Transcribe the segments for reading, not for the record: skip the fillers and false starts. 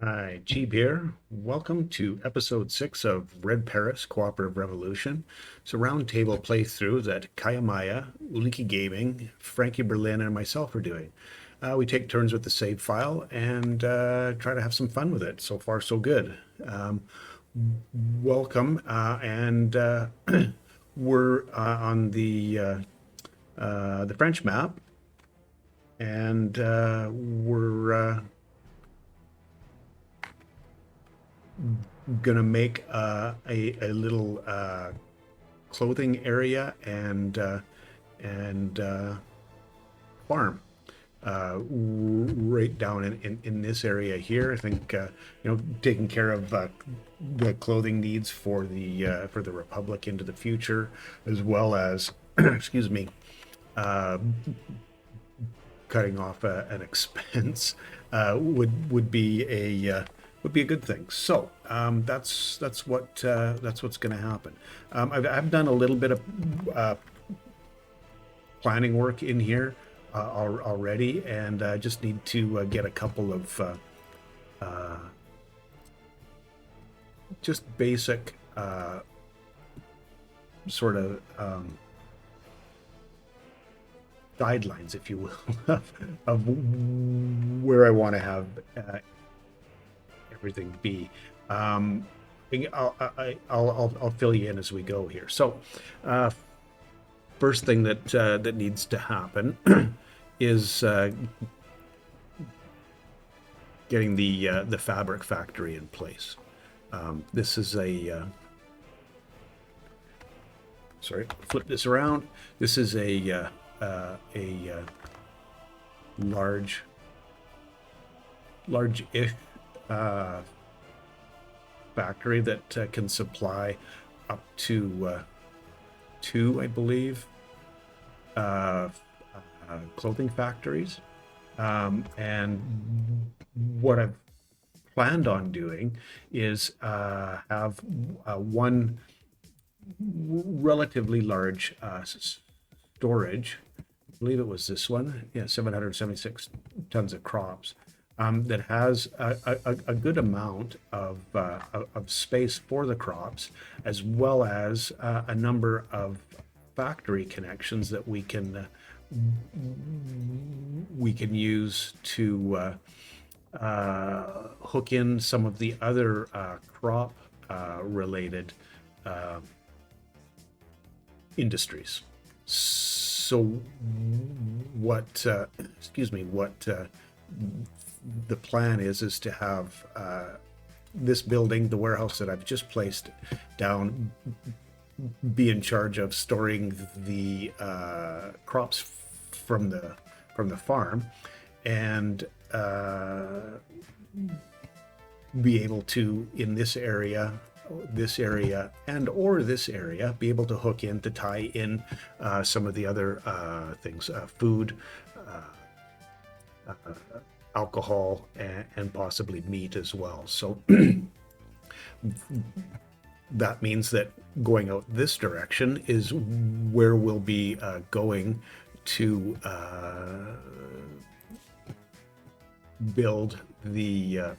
Hi, Jeeb here. Welcome to episode 6 of Red Paris Cooperative Revolution. It's a roundtable playthrough that Kayamaya, Uliki Gaming, Frankie Berlin, and myself are doing. We take turns with the save file and try to have some fun with it. So far, so good. Welcome, and we're on the French map, and we're gonna make a little clothing area and farm right down in this area here. I think taking care of the clothing needs for the Republic into the future, as well as excuse me, uh, cutting off an expense would be a good thing. So that's what's going to happen. I've done a little bit of planning work in here already, and I just need to get a couple of just basic sort of guidelines, if you will, of where I want to have everything be. Um, I'll fill you in as we go here. So, first thing that needs to happen is getting the fabric factory in place. This is sorry, flip this around. This is a large-ish factory that can supply up to two, I believe, clothing factories. And what I've planned on doing is have one relatively large storage. I believe it was this one, yeah, 776 tons of crops, that has a good amount of space for the crops, as well as a number of factory connections that we can use to hook in some of the other crop related industries. So what the plan is to have this building, the warehouse that I've just placed down, be in charge of storing the crops from the farm, and be able to, in this area, and this area, be able to hook in to tie in some of the other things, food, alcohol, and possibly meat as well. So that means that going out this direction is where we'll be going to build the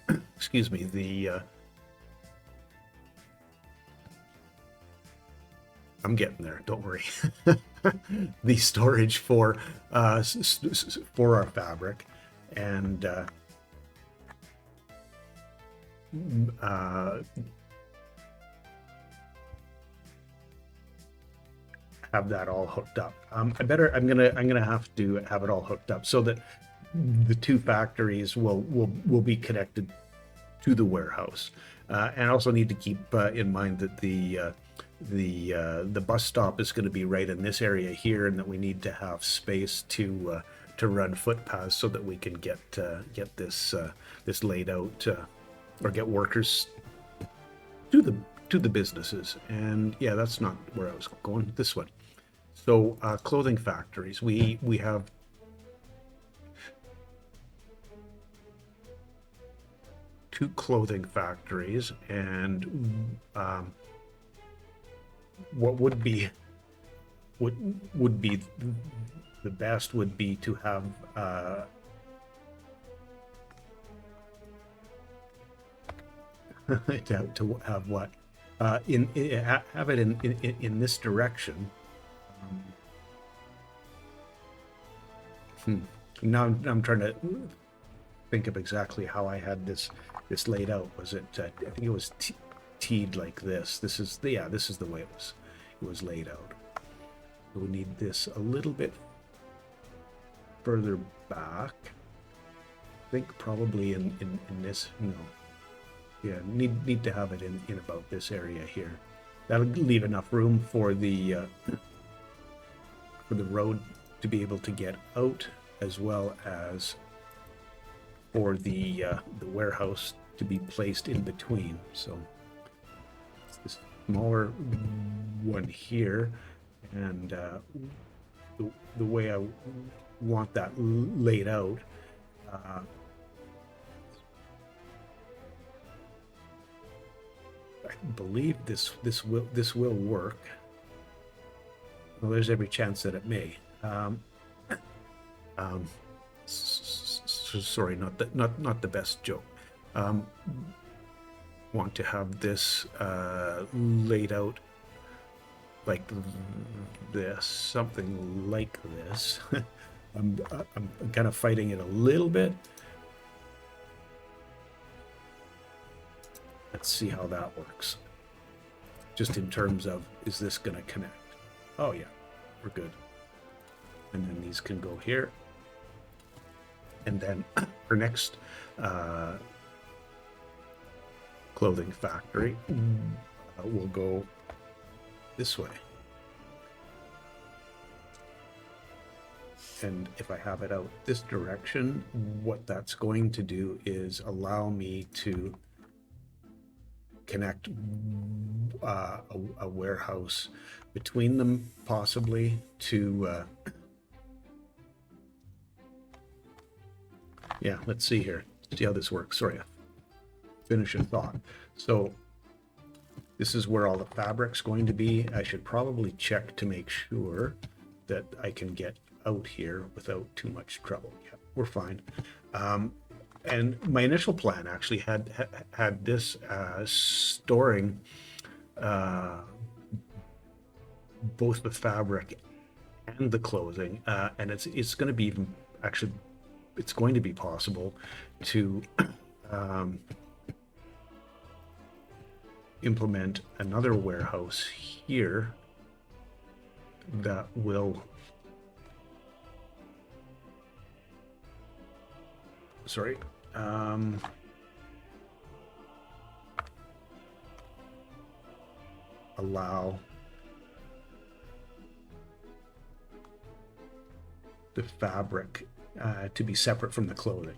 I'm getting there, don't worry. The storage for our fabric, and have that all hooked up. I'm gonna have to have it all hooked up so that the two factories will be connected to the warehouse, and also need to keep in mind that the bus stop is going to be right in this area here, and that we need to have space to run footpaths so that we can get this laid out, or get workers to the businesses. And yeah, that's not where I was going. This one. So clothing factories. We have two clothing factories, and what would be the best would be to have to have what have it in this direction. Now I'm trying to think of exactly how I had this laid out. Was it? I think it was teed like this. This is the way it was laid out. So we need this a little bit further back. I think probably in this. No. Yeah, need to have it in about this area here. That'll leave enough room for the road to be able to get out, as well as for the warehouse to be placed in between. So it's this smaller one here, and the way I want that laid out. I believe this will work. Well, there's every chance that it may. Sorry, not the best joke. Want to have this laid out like this, something like this. I'm kind of fighting it a little bit. Let's see how that works. Just in terms of, is this going to connect? Oh yeah, we're good. And then these can go here. And then our next clothing factory will go this way. And if I have it out this direction, what that's going to do is allow me to connect a warehouse between them, possibly to yeah, let's see here, see how this works. Sorry, finish a thought. So this is where all the fabric's going to be. I should probably check to make sure that I can get out here without too much trouble. Yeah, we're fine. And my initial plan actually had this storing both the fabric and the clothing, and it's going to be actually it's going to be possible to implement another warehouse here that will allow the fabric to be separate from the clothing.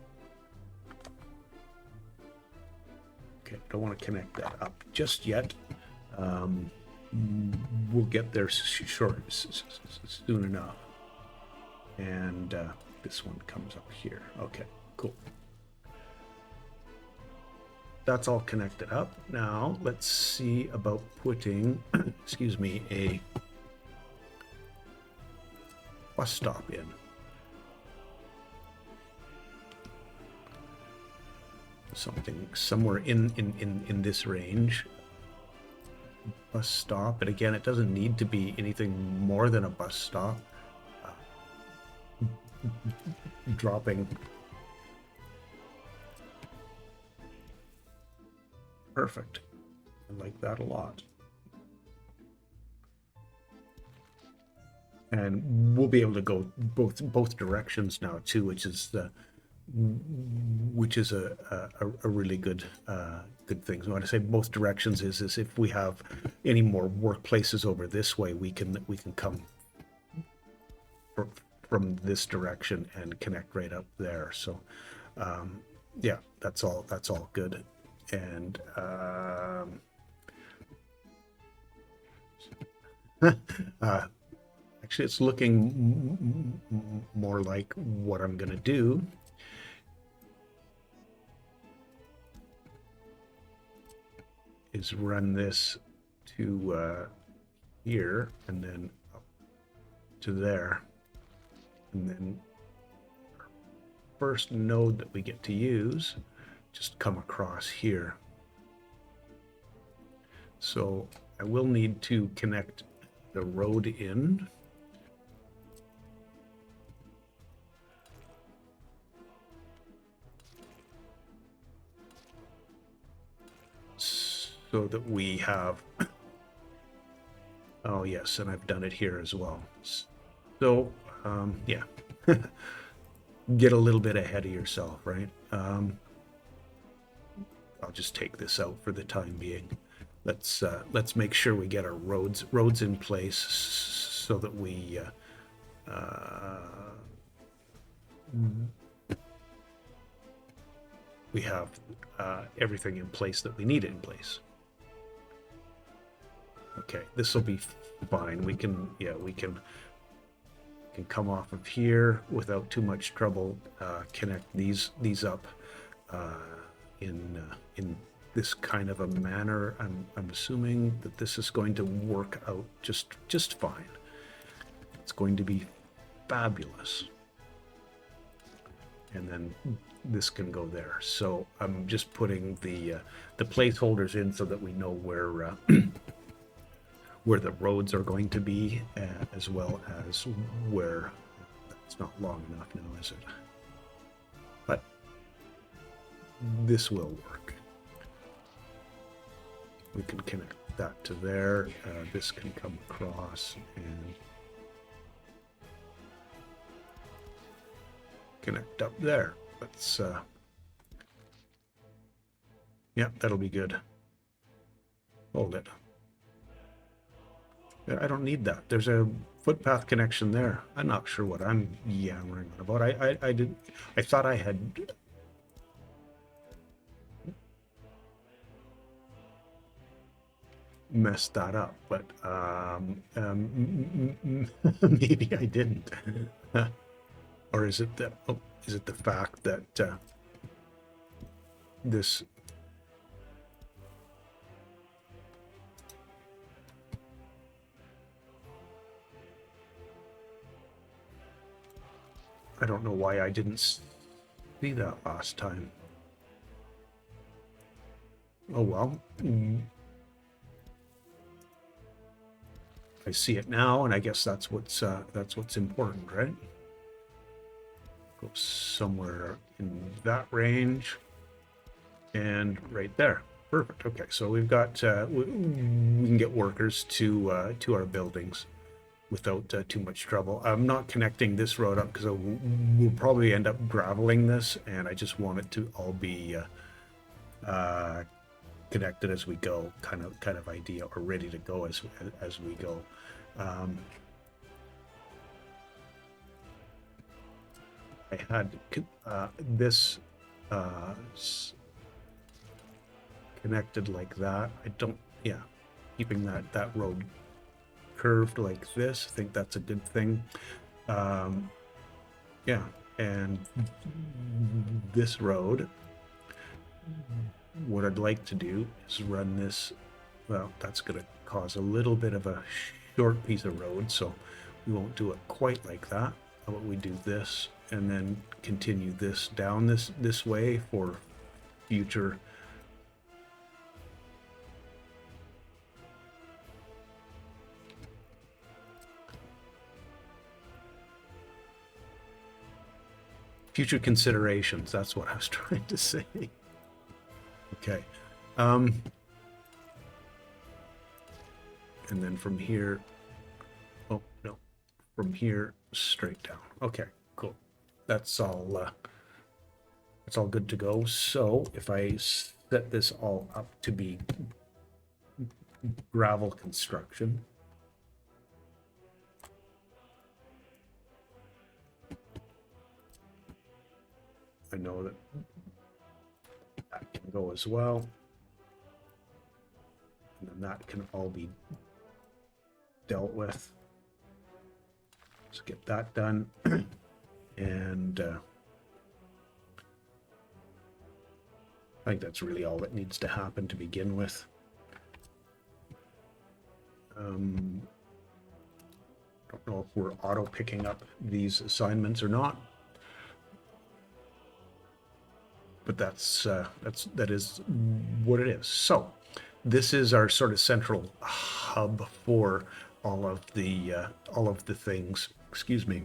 Okay, don't want to connect that up just yet. We'll get there soon enough. And this one comes up here. Okay, cool. That's all connected up. Now let's see about putting, excuse me, a bus stop in. Something somewhere in this range. Bus stop, and again, it doesn't need to be anything more than a bus stop. Dropping. Perfect. I like that a lot. And we'll be able to go both directions now too, which is a really good thing. So when I say both directions is if we have any more workplaces over this way, we can come from this direction and connect right up there. So yeah, that's all good. And actually it's looking more like what I'm gonna do is run this to here and then up to there, and then our first node that we get to use just come across here. So I will need to connect the road in. So that we have, oh yes, and I've done it here as well. So, yeah, get a little bit ahead of yourself, right? I'll just take this out for the time being. Let's make sure we get our roads in place so that we have everything in place that we need in place. Okay, this will be fine. We can, yeah, we can come off of here without too much trouble. Connect these up in this kind of a manner. I'm assuming that this is going to work out just fine. It's going to be fabulous. And then this can go there. So I'm just putting the placeholders in so that we know where where the roads are going to be, as well as where. That's not long enough now, is it? But this will work. We can connect that to there. This can come across and connect up there. Let's yeah, that'll be good. Hold it. I don't need that. There's a footpath connection there. I'm not sure what I'm yammering about. I thought I had messed that up, but maybe I didn't. Or is it the fact that this I don't know why I didn't see that last time. Oh well. I see it now, and I guess that's what's important, right? Go somewhere in that range, and right there. Perfect. Okay, so we've got we can get workers to our buildings without too much trouble. I'm not connecting this road up because we'll probably end up graveling this, and I just want it to all be connected as we go, kind of idea, or ready to go as we go. I had this connected like that. I don't, yeah, keeping that road curved like this. I think that's a good thing. Yeah, and this road, what I'd like to do is run this. Well, that's going to cause a little bit of a short piece of road, so we won't do it quite like that. How about we do this and then continue this down this way for future considerations. That's what I was trying to say. Okay. And then from here, oh no, from here straight down. Okay, cool. That's all good to go. So if I set this all up to be gravel construction, I know that can go as well. And then that can all be dealt with. Let's get that done. And I think that's really all that needs to happen to begin with. I don't know if we're auto picking up these assignments or not, but that is what it is. So this is our sort of central hub for all of the things, excuse me,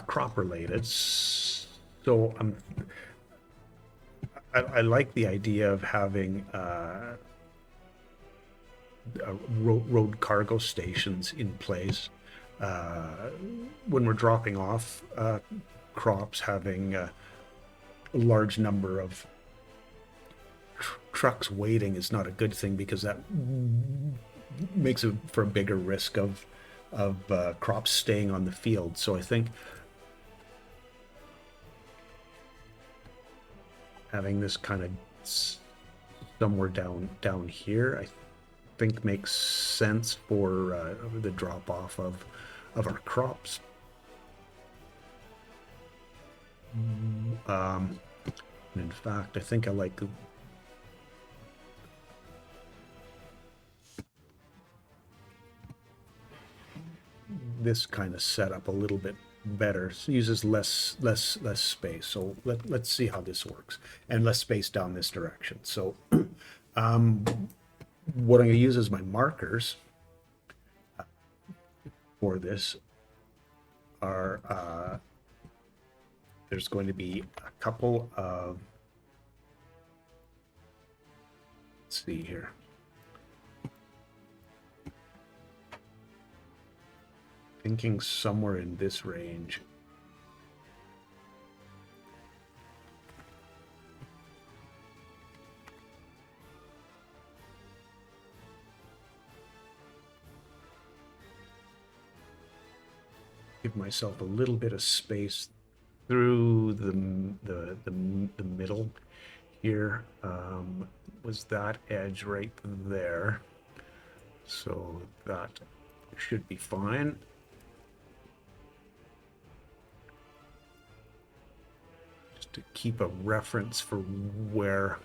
crop related. So I like the idea of having road cargo stations in place when we're dropping off crops, having a large number of trucks waiting is not a good thing, because that makes it for a bigger risk of crops staying on the field. So I think having this kind of somewhere down here, I think makes sense for the drop off of our crops. In fact, I think I like this kind of setup a little bit better. It uses less space. So let's see how this works, and less space down this direction. So what I'm going to use as my markers for this are there's going to be a couple of, let's see here. Thinking somewhere in this range. Give myself a little bit of space through the middle here. Was that edge right there? So that should be fine. Just to keep a reference for where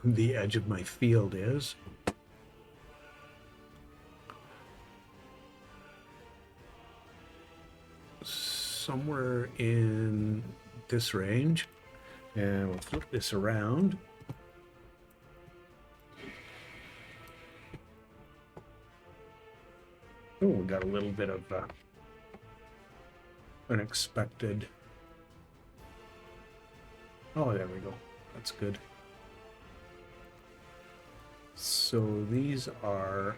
the edge of my field is. Somewhere in this range, and we'll flip this around. Oh, we got a little bit of unexpected. Oh, there we go. That's good. So these are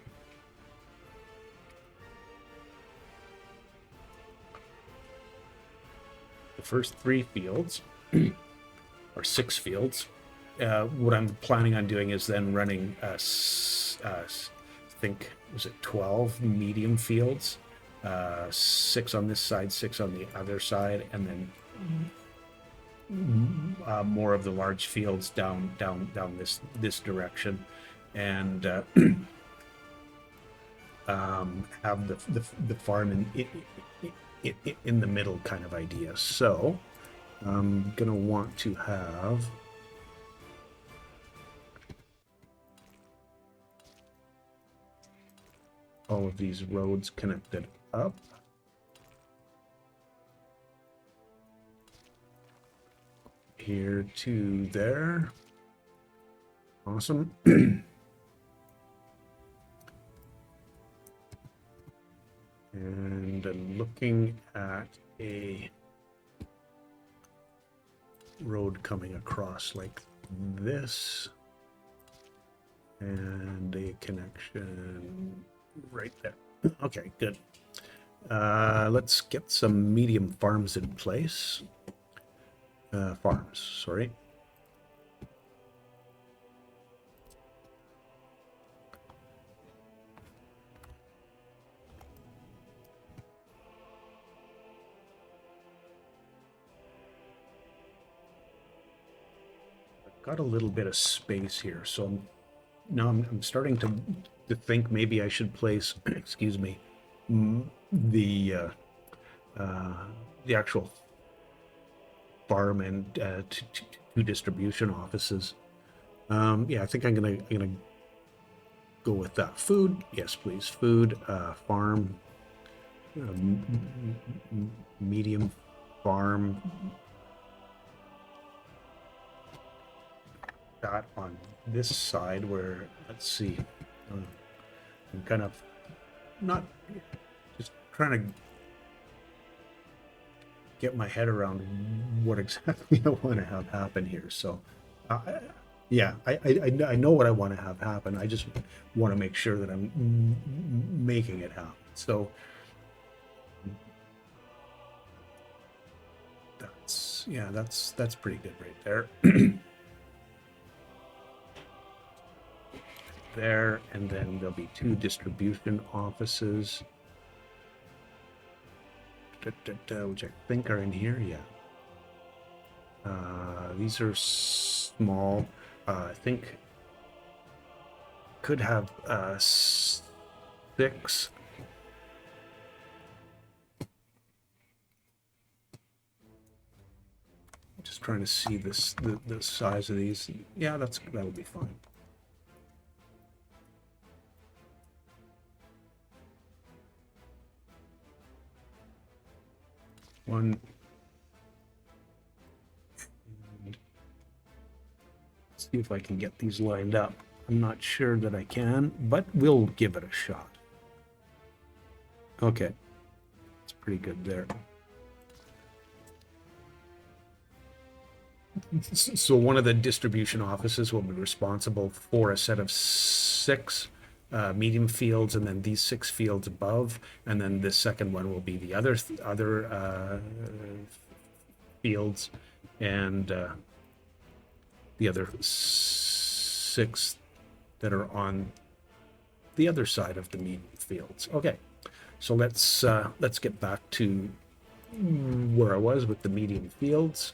the first 3 fields, or 6 fields. What I'm planning on doing is then running, I think, was it 12 medium fields, 6 on this side, 6 on the other side, and then more of the large fields down this direction, and have the farm in the middle kind of idea. So I'm gonna want to have all of these roads connected up. Here to there. Awesome. And I'm looking at a road coming across like this, and a connection right there. Okay, good. Let's get some medium farms in place. Farms, sorry. Got a little bit of space here, so now I'm starting to think maybe I should place, excuse me, the actual farm and 2 distribution offices. Yeah, I think I'm gonna go with that. Food, yes, please. Food, farm, medium farm. that on this side where, let's see, I'm kind of not just trying to get my head around what exactly I want to have happen here. So, yeah, I know what I want to have happen. I just want to make sure that I'm making it happen. So that's pretty good right there. There, and then there'll be 2 distribution offices, which I think are in here. Yeah. These are small. I think could have 6. Just trying to see this the size of these. Yeah, that'll be fine. One. And see if I can get these lined up. I'm not sure that I can, but we'll give it a shot. Okay. It's pretty good there. So one of the distribution offices will be responsible for a set of 6 medium fields, and then these 6 fields above, and then the second one will be the other fields, and the other 6 that are on the other side of the medium fields. Okay, so let's get back to where I was with the medium fields.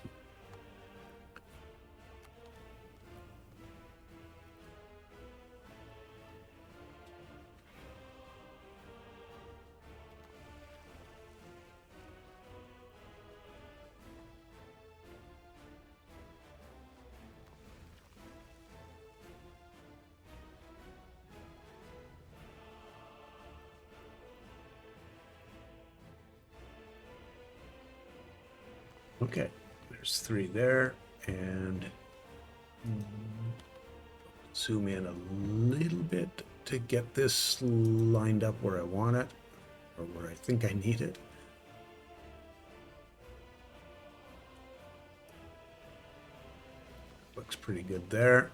Okay, there's 3 there, and zoom in a little bit to get this lined up where I want it, or where I think I need it. Looks pretty good there.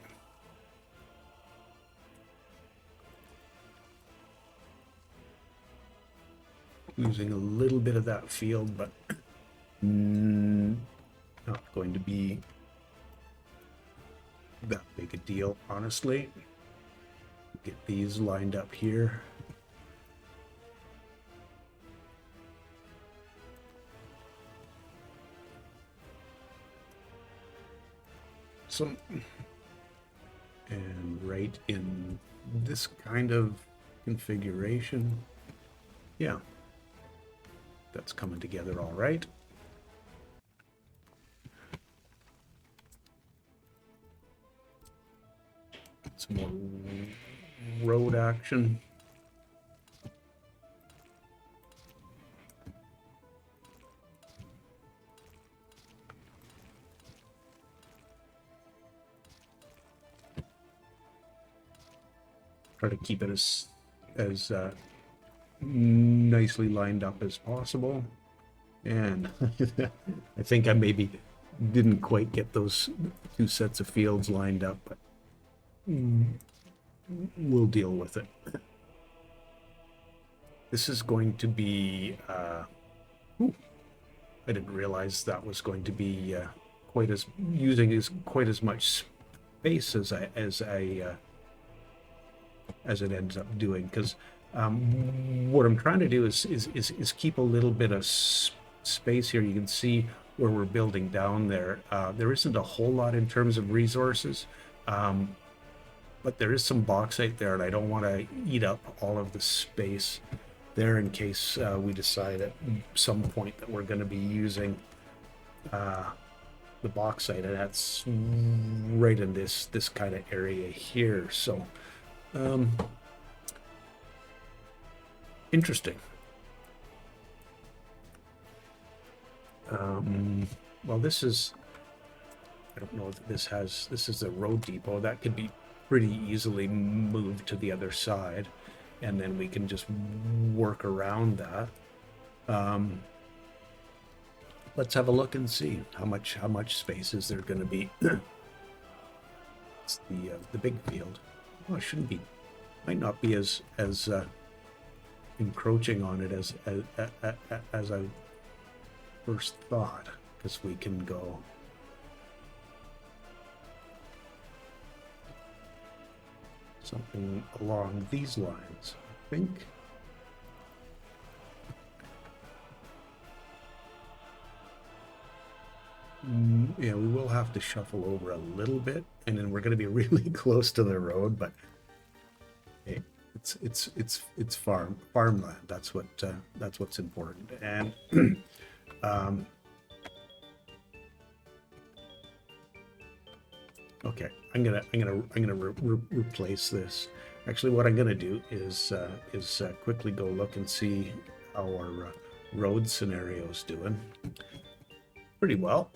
Losing a little bit of that field, but not going to be that big a deal, honestly. Get these lined up here. So, and right in this kind of configuration, yeah, that's coming together all right. Some more road action. Try to keep it as nicely lined up as possible. And I think I maybe didn't quite get those 2 sets of fields lined up, but we'll deal with it. This is going to be, I didn't realize that was going to be quite as much space as it ends up doing, because what I'm trying to do is keep a little bit of space here. You can see where we're building down there. There isn't a whole lot in terms of resources, but there is some bauxite there, and I don't want to eat up all of the space there in case we decide at some point that we're going to be using the bauxite, and that's right in this kind of area here. So interesting. Well, this is I don't know that this is a road depot. That could be pretty easily moved to the other side, and then we can just work around that. Let's have a look and see how much space is there going to be. It's the big field. Oh, it shouldn't be. Might not be as encroaching on it as I first thought, because we can go something along these lines, I think. Yeah, we will have to shuffle over a little bit, and then we're going to be really close to the road, but hey, it's farmland. That's what's important. And okay, I'm gonna replace this. Actually, what I'm gonna do is quickly go look and see how our road scenario's doing. Pretty well,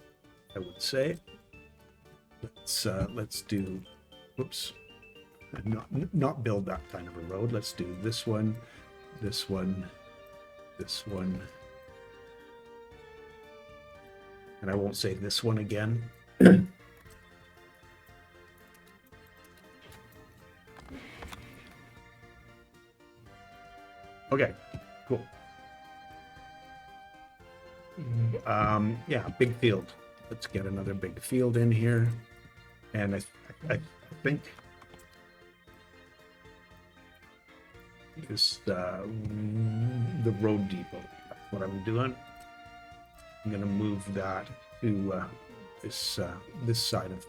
I would say. Let's do, whoops, not build that kind of a road. Let's do this one, this one, this one, and I won't say this one again. Okay, cool. Yeah, big field. Let's get another big field in here. And I think this the road depot. That's what I'm doing. I'm gonna move that to this side of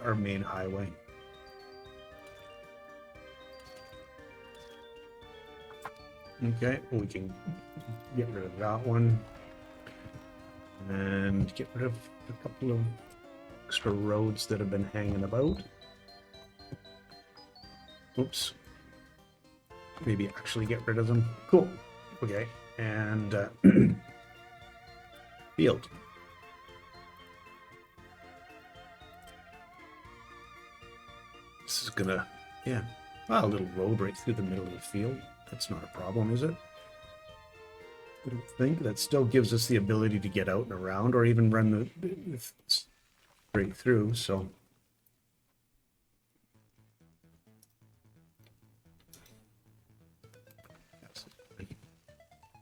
our main highway. Okay, we can get rid of that one and get rid of a couple of extra roads that have been hanging about. Oops. Maybe actually get rid of them. Cool. Okay, and field. This is gonna, yeah, a little road right through the middle of the field. That's not a problem, is it? I don't think. That still gives us the ability to get out and around, or even run the straight through, so.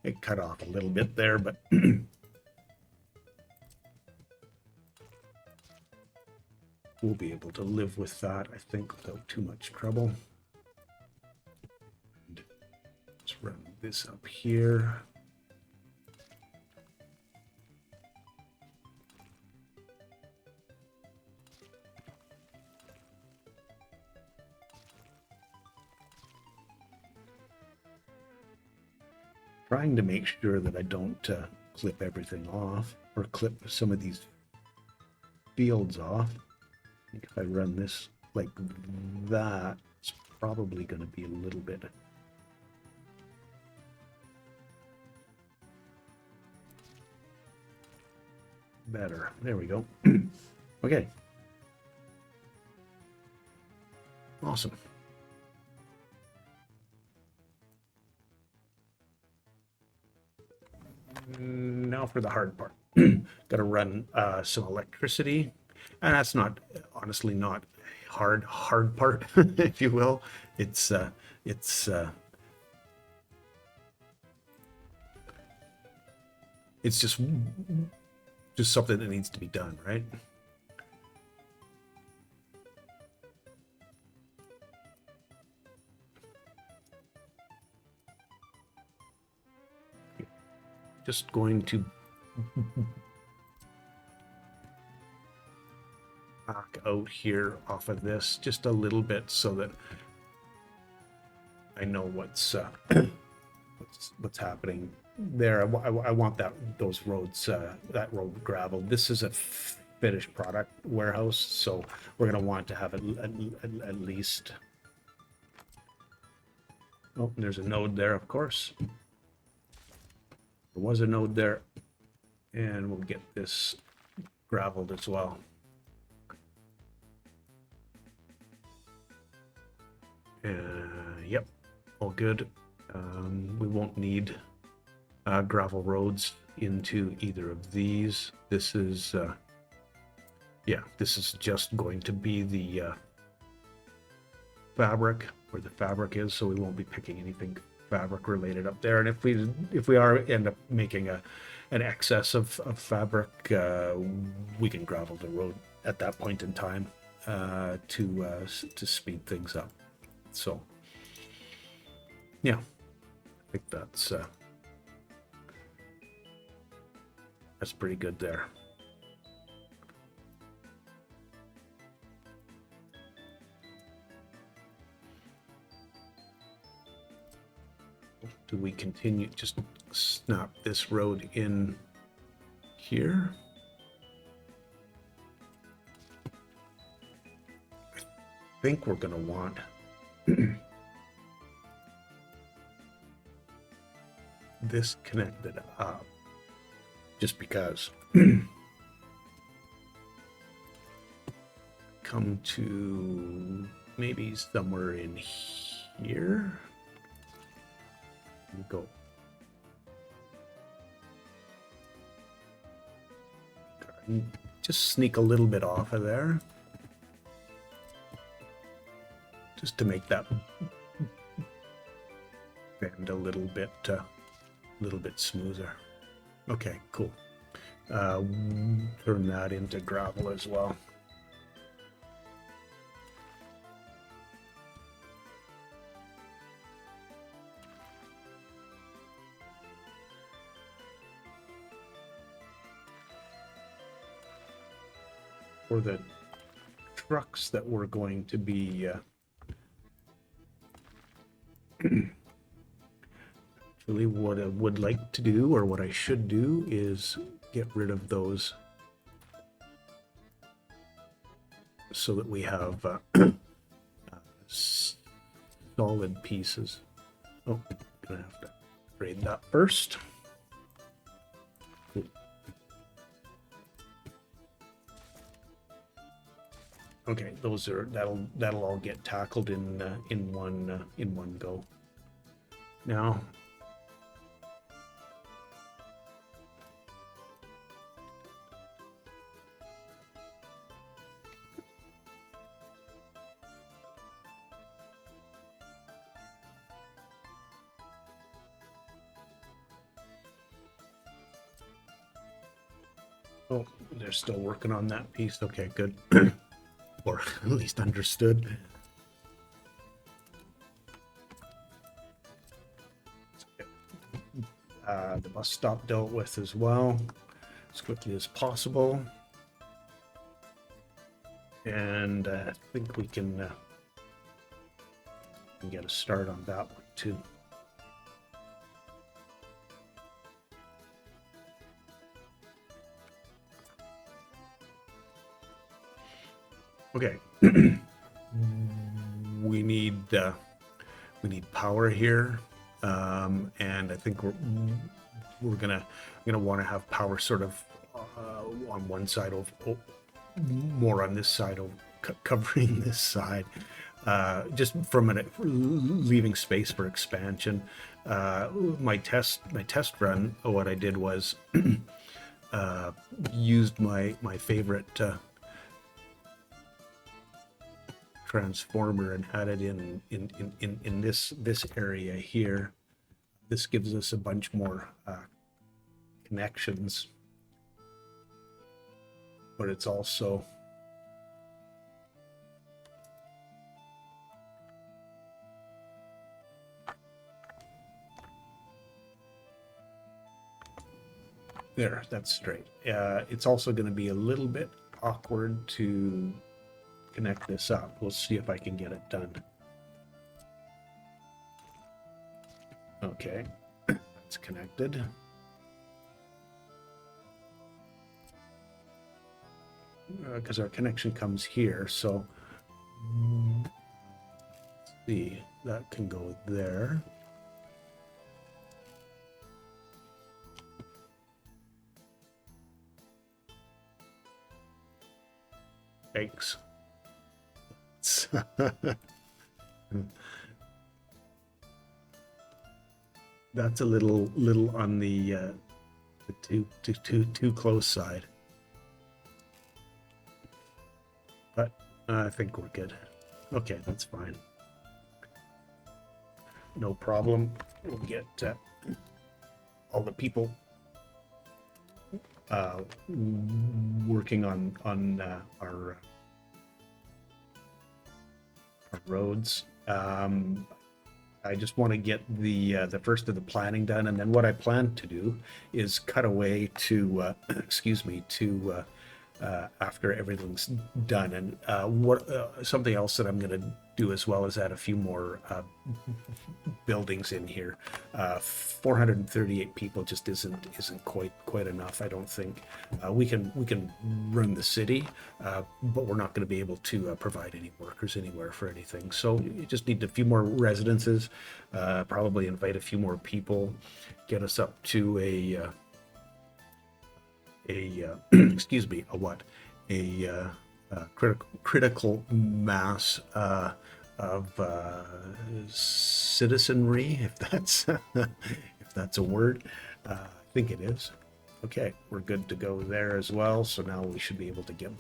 It cut off a little bit there, but we'll be able to live with that, I think, without too much trouble. Let's run this up here. Trying to make sure that I don't clip everything off, or clip some of these fields off. I think if I run this like that, it's probably going to be a little bit better. There we go. Okay. Awesome. Now for the hard part. Got to run some electricity, and that's not, honestly, not hard part, if you will. It's just something that needs to be done, right? Just going to back out here off of this just a little bit so that I know what's happening there. I want those roads, that road gravel. This is a finished product warehouse, so we're going to want to have at least Oh, there's a node there, of course. There was a node there. And we'll get this graveled as well. Yep, all good. We won't need gravel roads into either of these. This is, yeah, this is just going to be the fabric, where the fabric is, so we won't be picking anything fabric related up there. And if we end up making an excess of fabric, we can gravel the road at that point in time to speed things up. So yeah, I think that's pretty good there. Do we continue, just snap this road in here? I think we're going to want this connected up, just because. Come to maybe somewhere in here. Go. Just sneak a little bit off of there, just to make that bend a little bit smoother. Okay, cool. Turn that into gravel as well. For the trucks that we're going to be actually, what I would like to do, or what I should do, is get rid of those so that we have solid pieces. Oh, I'm gonna have to grade that first. Cool. Okay, those are that'll all get tackled in one go. Now, oh, they're still working on that piece. Okay, good. Or at least understood. The bus stop dealt with as well, as quickly as possible. And I think we can get a start on that one too. Okay. we need power here, and I think we're gonna want to have power sort of on one side, more on this side, covering this side, just from leaving space for expansion. My test run, what I did was used my favorite transformer and had it in this area here. This gives us a bunch more connections, but it's also there, that's straight. It's also going to be a little bit awkward to connect this up. We'll see if I can get it done. Okay, that's connected. Because our connection comes here, so let's see. that can go there. Thanks. That's a little on the too close side, but I think we're good. Okay, that's fine. No problem. We'll get all the people working on our roads. I just want to get the first of the planning done, and then what I plan to do is cut away to excuse me, to after everything's done. And what something else that I'm going to do as well is add a few more buildings in here. 438 people just isn't quite enough. I don't think we can run the city, but we're not going to be able to provide any workers anywhere for anything. So you just need a few more residences, probably invite a few more people, get us up to a excuse me, a critical mass of citizenry, if that's if that's a word. I think it is. Okay, we're good to go there as well. So now we should be able to get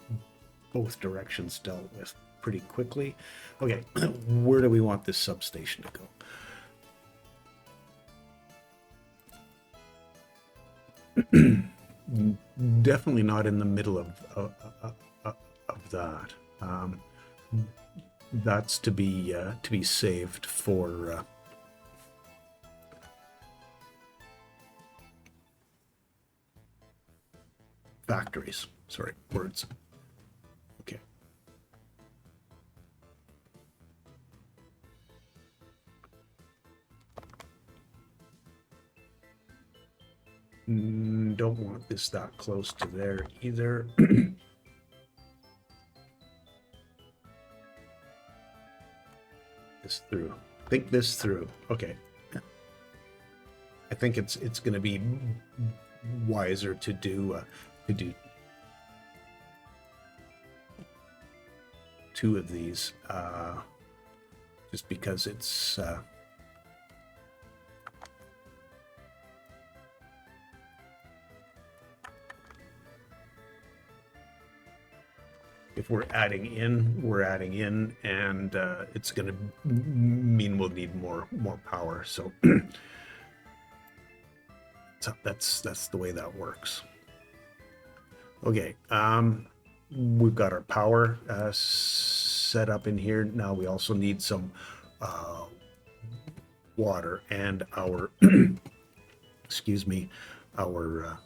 both directions dealt with pretty quickly. Okay, where do we want this substation to go? Definitely not in the middle of that. That's to be saved for factories. Sorry, words. Okay. Don't want this that close to there either. This through. Think this through. Okay. I think it's going to be wiser to do two of these, just because it's if we're adding in, and it's going to mean we'll need more power. So that's the way that works. Okay, we've got our power set up in here. Now we also need some water, and our excuse me, our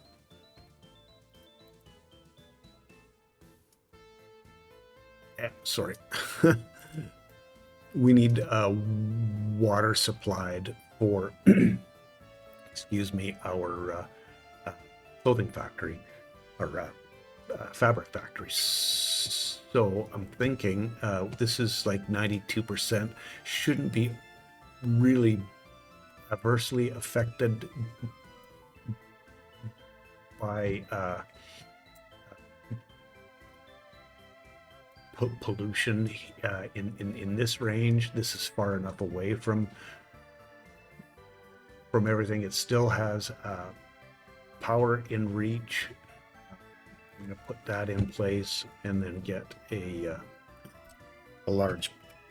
sorry, we need water supplied for excuse me, our clothing factory, or fabric factory. So I'm thinking this is like 92%, shouldn't be really adversely affected by pollution in this range. This is far enough away from everything. It still has power in reach. I'm going to put that in place, and then get a large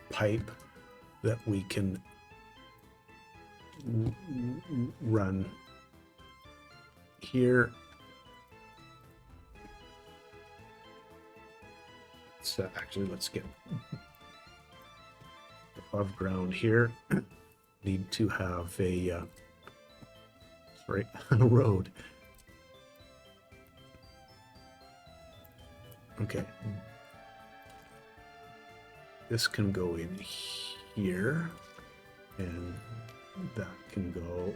pipe that we can run here. So actually, let's get above ground here. Need to have a sorry, a road. Okay, this can go in here, and that can go.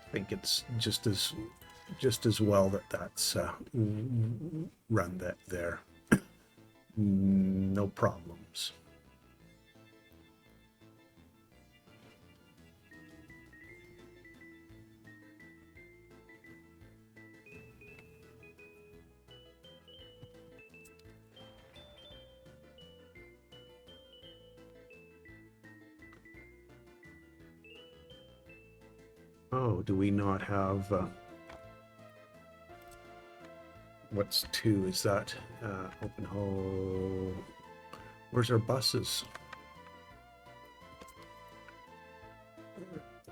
I think it's just as well that that's run that there. no problems. Oh, do we not have what's 2? Is that open hole? Where's our buses?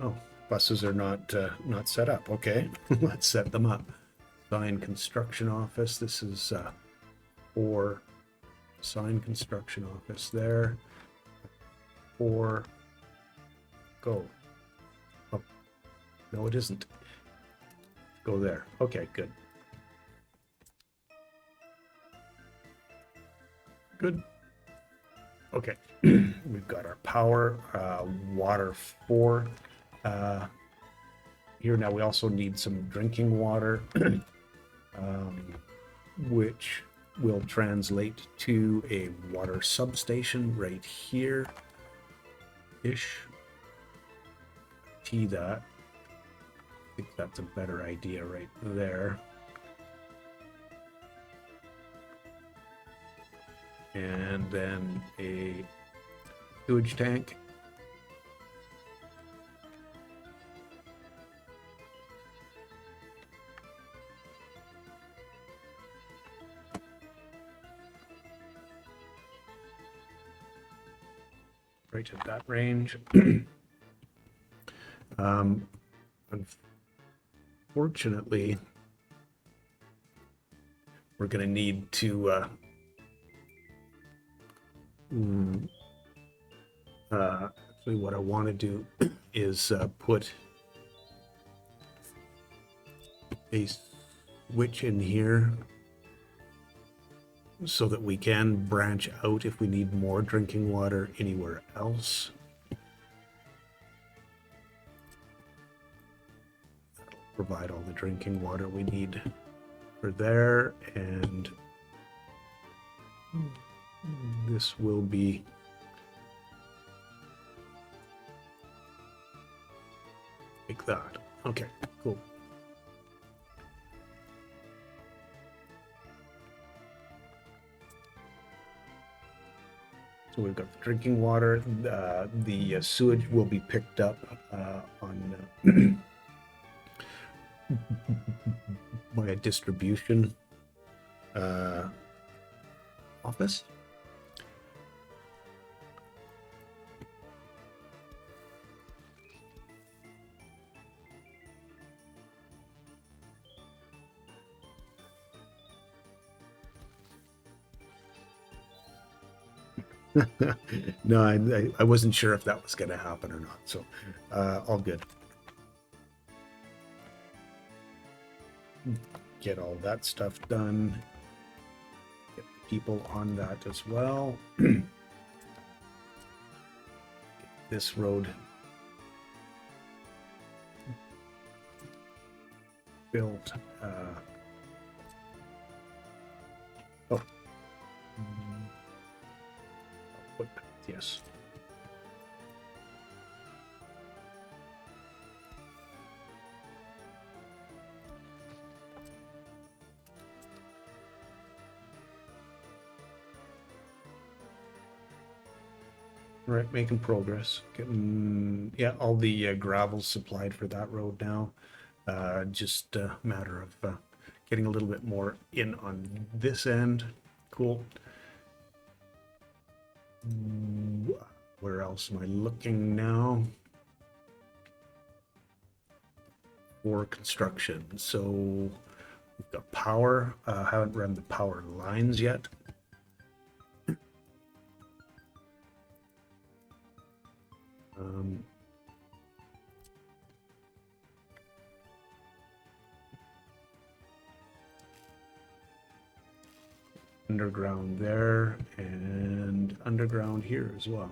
Oh, buses are not set up. Okay, let's set them up. Sign construction office. This is 4. Sign construction office there. 4. Go. Oh, no, it isn't. Go there. Okay, good. Good. Okay, we've got our power, water 4. Here now we also need some drinking water, which will translate to a water substation right here ish. T that. I think that's a better idea right there. And then a sewage tank. Right at that range. Unfortunately, we're going to need to actually what I want to do is put a switch in here so that we can branch out if we need more drinking water anywhere else. That'll provide all the drinking water we need for there, and this will be like that. Okay, cool. So we've got the drinking water. The sewage will be picked up on by a distribution office. No, I wasn't sure if that was going to happen or not, so all good. Get all that stuff done. Get the people on that as well. Get this road built. Yes. All right, making progress. Getting, yeah, all the gravel's supplied for that road now. Just a matter of getting a little bit more in on this end. Cool. Where else am I looking now? For construction. So we've got power. Haven't run the power lines yet. Underground there and underground here as well.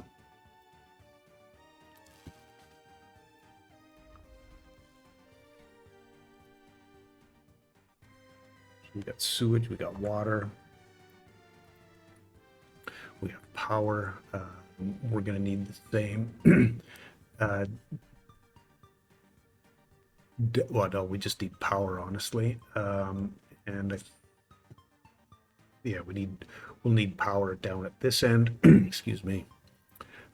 So we got sewage, we got water. power. We're going to need the same. Well, no, we just need power, honestly. And yeah, we'll need power down at this end. Excuse me.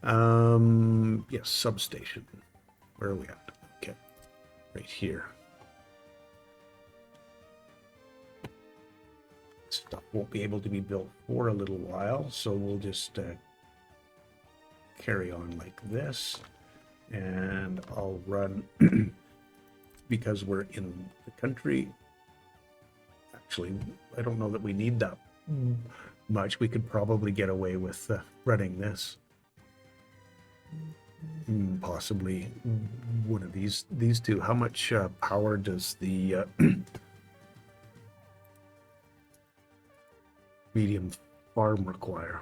Yes, substation. Where are we at? Okay, right here. Stuff won't be able to be built for a little while, so we'll just carry on like this, and I'll run because we're in the country. Actually, I don't know that we need that much. We could probably get away with running this. Possibly one of these two. How much power does the medium farm require?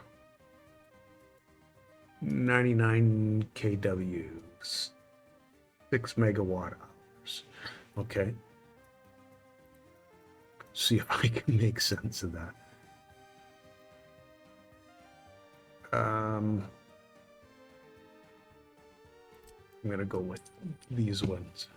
99 kW, 6 megawatt hours. Okay. See if I can make sense of that. I'm gonna go with these ones.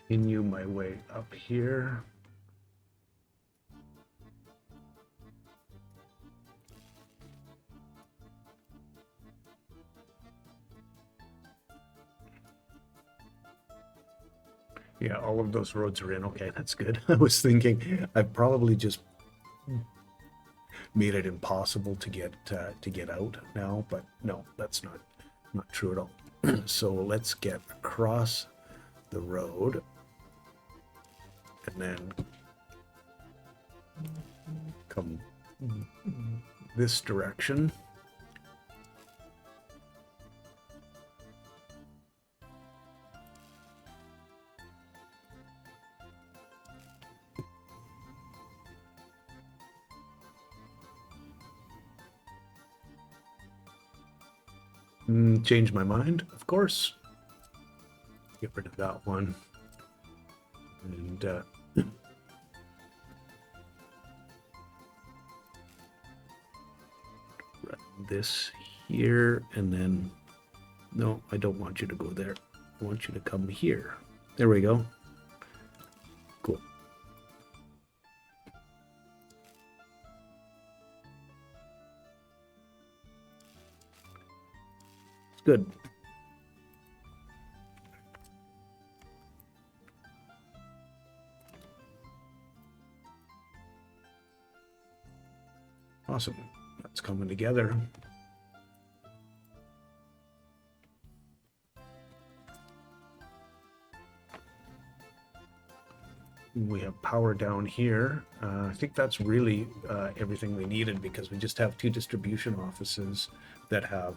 Continue my way up here. Yeah, all of those roads are in. Okay, that's good. I was thinking I've probably just made it impossible to get out now, but no, that's not true at all. So let's get across the road and then come this direction. Change my mind, of course. Get rid of that one. And this here, and then no, I don't want you to go there. I want you to come here. There we go. Cool. It's good. Awesome. That's coming together. We have power down here. I think that's really everything we needed, because we just have 2 distribution offices that have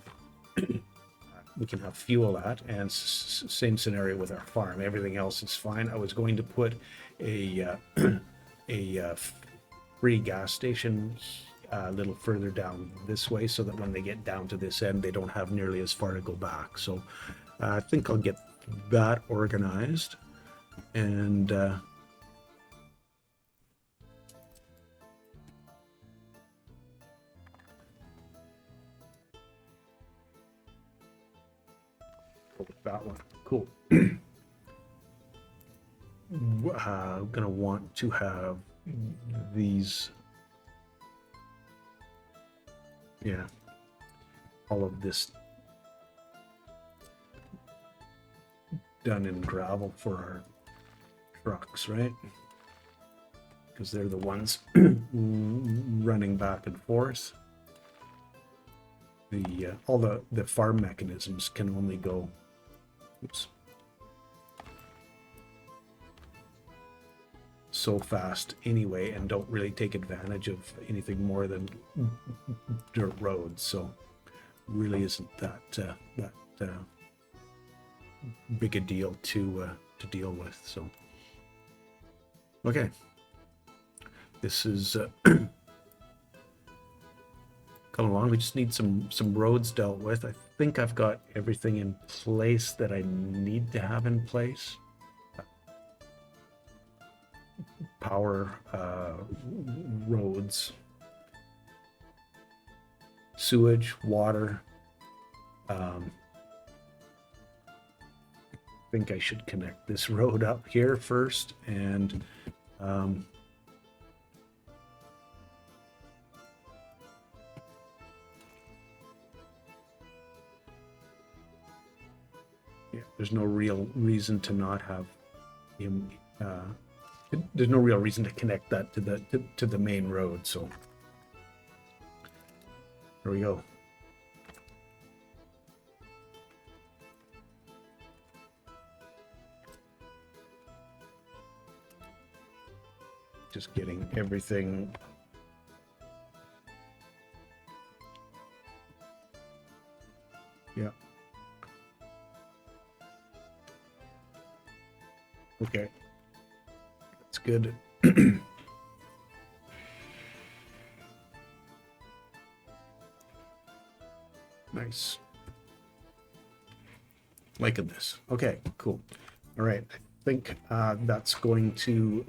we can have fuel at, and same scenario with our farm. Everything else is fine. I was going to put a free gas station a little further down this way, so that when they get down to this end, they don't have nearly as far to go back. So I think I'll get that organized, and that one. Cool. Gonna want to have these, yeah, all of this done in gravel for our trucks, right? Because they're the ones running back and forth. All the farm mechanisms can only go, oops, so fast anyway, and don't really take advantage of anything more than dirt roads. So really isn't that big a deal to deal with. So Okay. This is coming along. We just need some roads dealt with. I think I've got everything in place that I need to have in place. Power, roads, sewage, water. I think I should connect this road up here first, and yeah, there's no real reason to not have him. There's no real reason to connect that to the main road. So there we go. Just getting everything. Yeah. Okay. That's good. Nice. Liking this. Okay, cool. All right. I think that's going to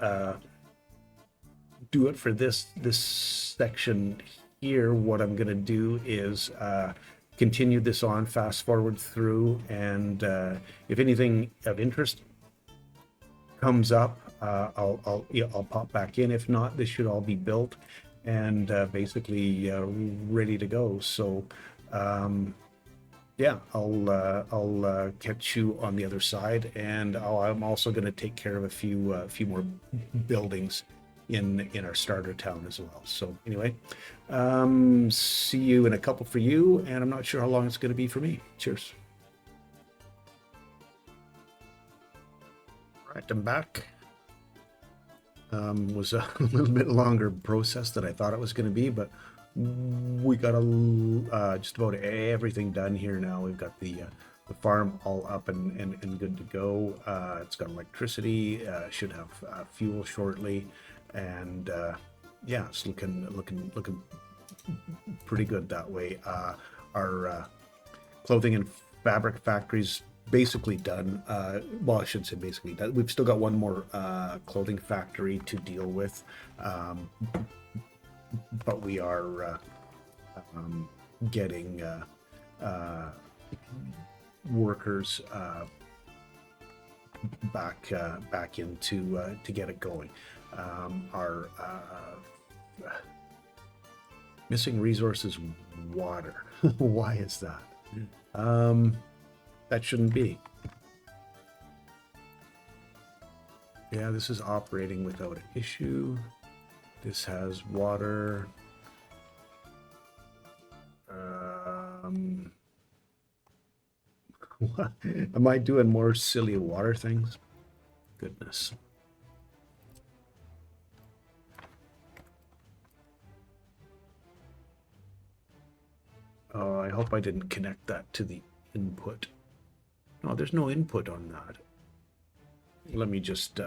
do it for this section here. What I'm going to do is continue this on, fast forward through, and if anything of interest comes up, I'll pop back in. If not, this should all be built and basically ready to go. So yeah, I'll catch you on the other side, and I'm also going to take care of a few more buildings in our starter town as well. So anyway, see you in a couple for you, and I'm not sure how long it's going to be for me. Cheers. All right, I'm back. Was a little bit longer process than I thought it was going to be, but we got just about everything done here now. We've got the farm all up and good to go. It's got electricity, should have fuel shortly, and yeah, it's looking pretty good that way. Our clothing and fabric factories basically done. Well, I shouldn't say basically done. We've still got one more clothing factory to deal with, but we are getting workers back into to get it going. Our missing resource is water. Why is that? That shouldn't be. Yeah, this is operating without an issue. This has water. What? Am I doing more silly water things? Goodness. Oh, I hope I didn't connect that to the input. No, there's no input on that. Let me just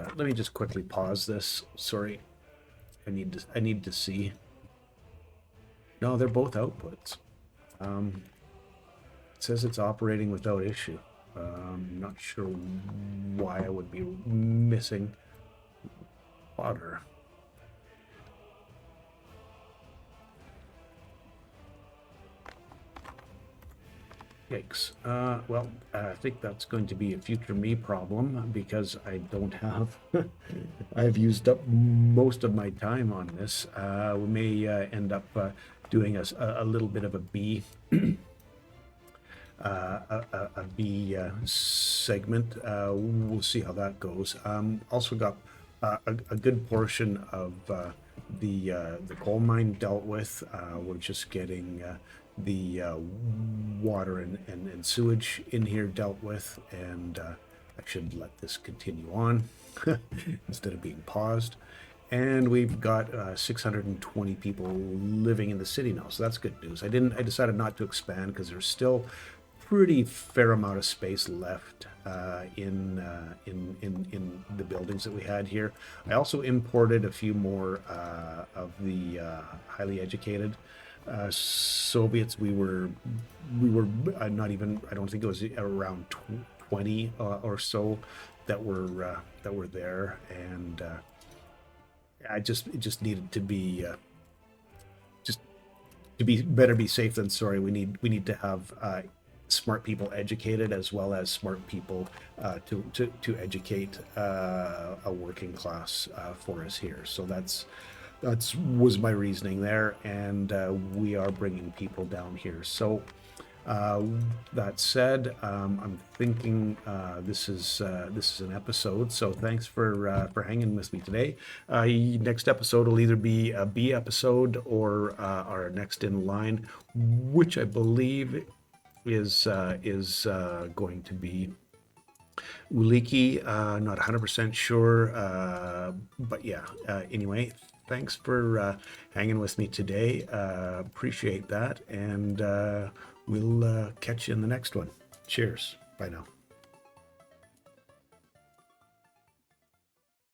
quickly pause this. Sorry, I need to see. No, they're both outputs. It says it's operating without issue. I'm not sure why I would be missing water. Yikes. Well, I think that's going to be a future me problem because I don't have. I've used up most of my time on this. We may end up doing a little bit of a B. A B segment. We'll see how that goes. Also got a good portion of the coal mine dealt with. We're just getting the water and sewage in here dealt with, and I should let this continue on instead of being paused. And we've got 620 people living in the city now, so that's good news. I decided not to expand because there's still pretty fair amount of space left in the buildings that we had here. I also imported a few more of the highly educated Soviets. We were not even, I don't think it was around 20 or so that were there, and it just needed to be just to be better be safe than sorry. We need to have smart people educated as well as smart people to educate a working class for us here. So that's was my reasoning there, and we are bringing people down here. So that said, I'm thinking this is an episode. So thanks for hanging with me today. Next episode will either be a B episode or our next in line, which I believe is going to be Uliki. Not 100% sure, but yeah. Anyway, thanks for hanging with me today. Appreciate that, and we'll catch you in the next one. Cheers. Bye now.